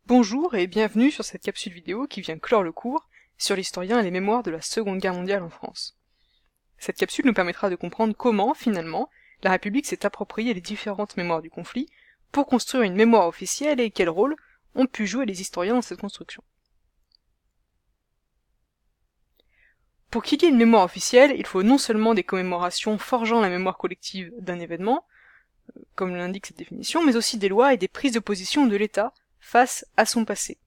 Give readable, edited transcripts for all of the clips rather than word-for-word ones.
Bonjour et bienvenue sur cette capsule vidéo qui vient clore le cours sur l'historien et les mémoires de la Seconde Guerre mondiale en France. Cette capsule nous permettra de comprendre comment, finalement, la République s'est appropriée les différentes mémoires du conflit pour construire une mémoire officielle et quel rôle ont pu jouer les historiens dans cette construction. Pour qu'il y ait une mémoire officielle, il faut non seulement des commémorations forgeant la mémoire collective d'un événement, comme l'indique cette définition, mais aussi des lois et des prises de position de l'État face à son passé.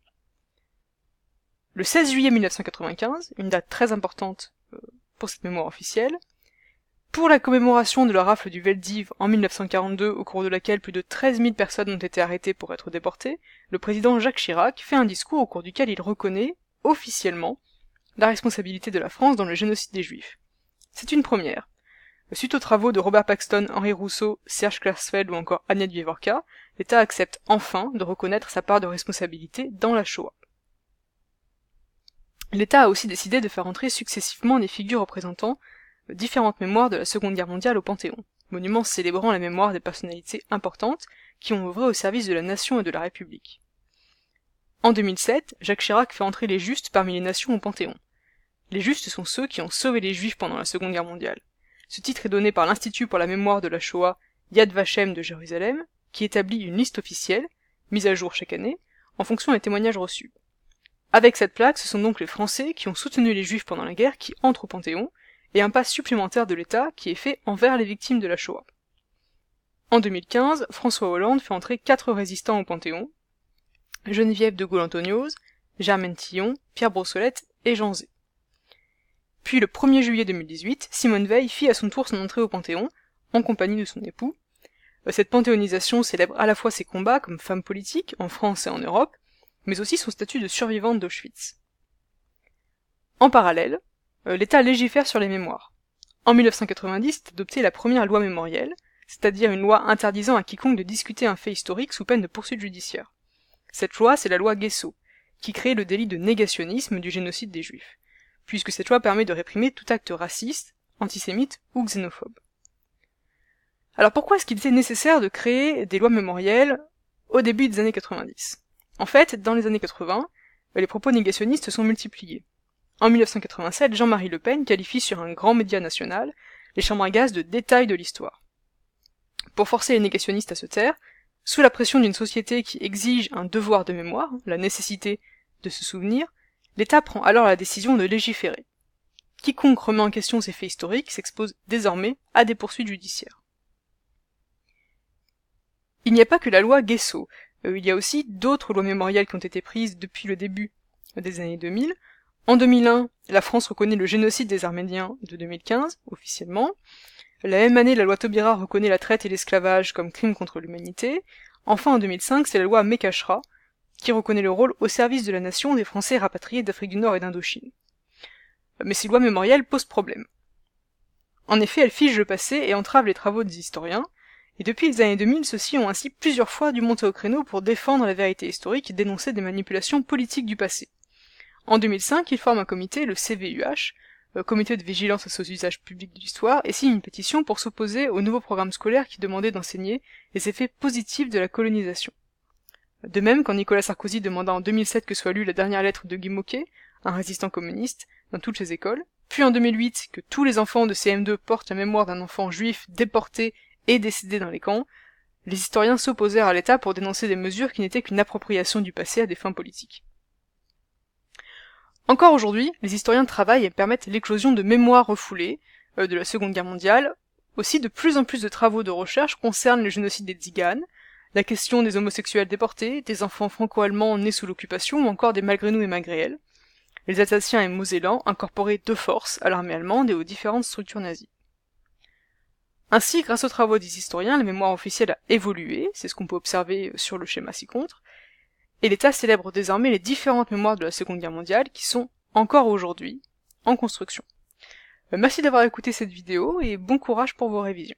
Le 16 juillet 1995, une date très importante pour cette mémoire officielle, pour la commémoration de la rafle du Veldiv en 1942, au cours de laquelle plus de 13 000 personnes ont été arrêtées pour être déportées, le président Jacques Chirac fait un discours au cours duquel il reconnaît, officiellement, la responsabilité de la France dans le génocide des Juifs. C'est une première. Suite aux travaux de Robert Paxton, Henri Rousseau, Serge Klarsfeld ou encore Agnès Vivorka, l'État accepte enfin de reconnaître sa part de responsabilité dans la Shoah. L'État a aussi décidé de faire entrer successivement des figures représentant différentes mémoires de la Seconde Guerre mondiale au Panthéon, monuments célébrant la mémoire des personnalités importantes qui ont œuvré au service de la nation et de la République. En 2007, Jacques Chirac fait entrer les Justes parmi les nations au Panthéon. Les Justes sont ceux qui ont sauvé les Juifs pendant la Seconde Guerre mondiale. Ce titre est donné par l'Institut pour la mémoire de la Shoah Yad Vashem de Jérusalem, qui établit une liste officielle, mise à jour chaque année, en fonction des témoignages reçus. Avec cette plaque, ce sont donc les Français qui ont soutenu les Juifs pendant la guerre qui entrent au Panthéon, et un pas supplémentaire de l'État qui est fait envers les victimes de la Shoah. En 2015, François Hollande fait entrer 4 résistants au Panthéon, Geneviève de Gaulle-Anthonioz, Germaine Tillon, Pierre Brossolette et Jean Zay. Puis le 1er juillet 2018, Simone Veil fit à son tour son entrée au Panthéon, en compagnie de son époux. Cette panthéonisation célèbre à la fois ses combats comme femme politique, en France et en Europe, mais aussi son statut de survivante d'Auschwitz. En parallèle, l'État légifère sur les mémoires. En 1990 est adoptée la première loi mémorielle, c'est-à-dire une loi interdisant à quiconque de discuter un fait historique sous peine de poursuite judiciaire. Cette loi, c'est la loi Guessot, qui crée le délit de négationnisme du génocide des Juifs, puisque cette loi permet de réprimer tout acte raciste, antisémite ou xénophobe. Alors pourquoi est-ce qu'il était nécessaire de créer des lois mémorielles au début des années 90 ? En fait, dans les années 80, les propos négationnistes sont multipliés. En 1987, Jean-Marie Le Pen qualifie sur un grand média national les chambres à gaz de détails de l'histoire. Pour forcer les négationnistes à se taire, sous la pression d'une société qui exige un devoir de mémoire, la nécessité de se souvenir, l'État prend alors la décision de légiférer. Quiconque remet en question ces faits historiques s'expose désormais à des poursuites judiciaires. Il n'y a pas que la loi Guessot, il y a aussi d'autres lois mémorielles qui ont été prises depuis le début des années 2000. En 2001, la France reconnaît le génocide des Arméniens de 2015, officiellement. La même année, la loi Taubira reconnaît la traite et l'esclavage comme crime contre l'humanité. Enfin, en 2005, c'est la loi Mekashra, qui reconnaît le rôle au service de la nation des Français rapatriés d'Afrique du Nord et d'Indochine. Mais ces lois mémorielles posent problème. En effet, elles figent le passé et entravent les travaux des historiens, et depuis les années 2000, ceux-ci ont ainsi plusieurs fois dû monter au créneau pour défendre la vérité historique et dénoncer des manipulations politiques du passé. En 2005, ils forment un comité, le CVUH, Comité de vigilance face aux usages publics de l'histoire, et signent une pétition pour s'opposer au nouveau programme scolaire qui demandait d'enseigner les effets positifs de la colonisation. De même, quand Nicolas Sarkozy demanda en 2007 que soit lue la dernière lettre de Guy Môquet, un résistant communiste, dans toutes les écoles, puis en 2008 que tous les enfants de CM2 portent la mémoire d'un enfant juif déporté et décédé dans les camps, les historiens s'opposèrent à l'État pour dénoncer des mesures qui n'étaient qu'une appropriation du passé à des fins politiques. Encore aujourd'hui, les historiens travaillent et permettent l'éclosion de mémoires refoulées de la Seconde Guerre mondiale. Aussi, de plus en plus de travaux de recherche concernent le génocide des Tziganes, la question des homosexuels déportés, des enfants franco-allemands nés sous l'occupation ou encore des Malgré-nous et Magréels, les Alsaciens et Mosellans incorporés de force à l'armée allemande et aux différentes structures nazies. Ainsi, grâce aux travaux des historiens, la mémoire officielle a évolué, c'est ce qu'on peut observer sur le schéma ci-contre, et l'État célèbre désormais les différentes mémoires de la Seconde Guerre mondiale qui sont, encore aujourd'hui, en construction. Merci d'avoir écouté cette vidéo et bon courage pour vos révisions.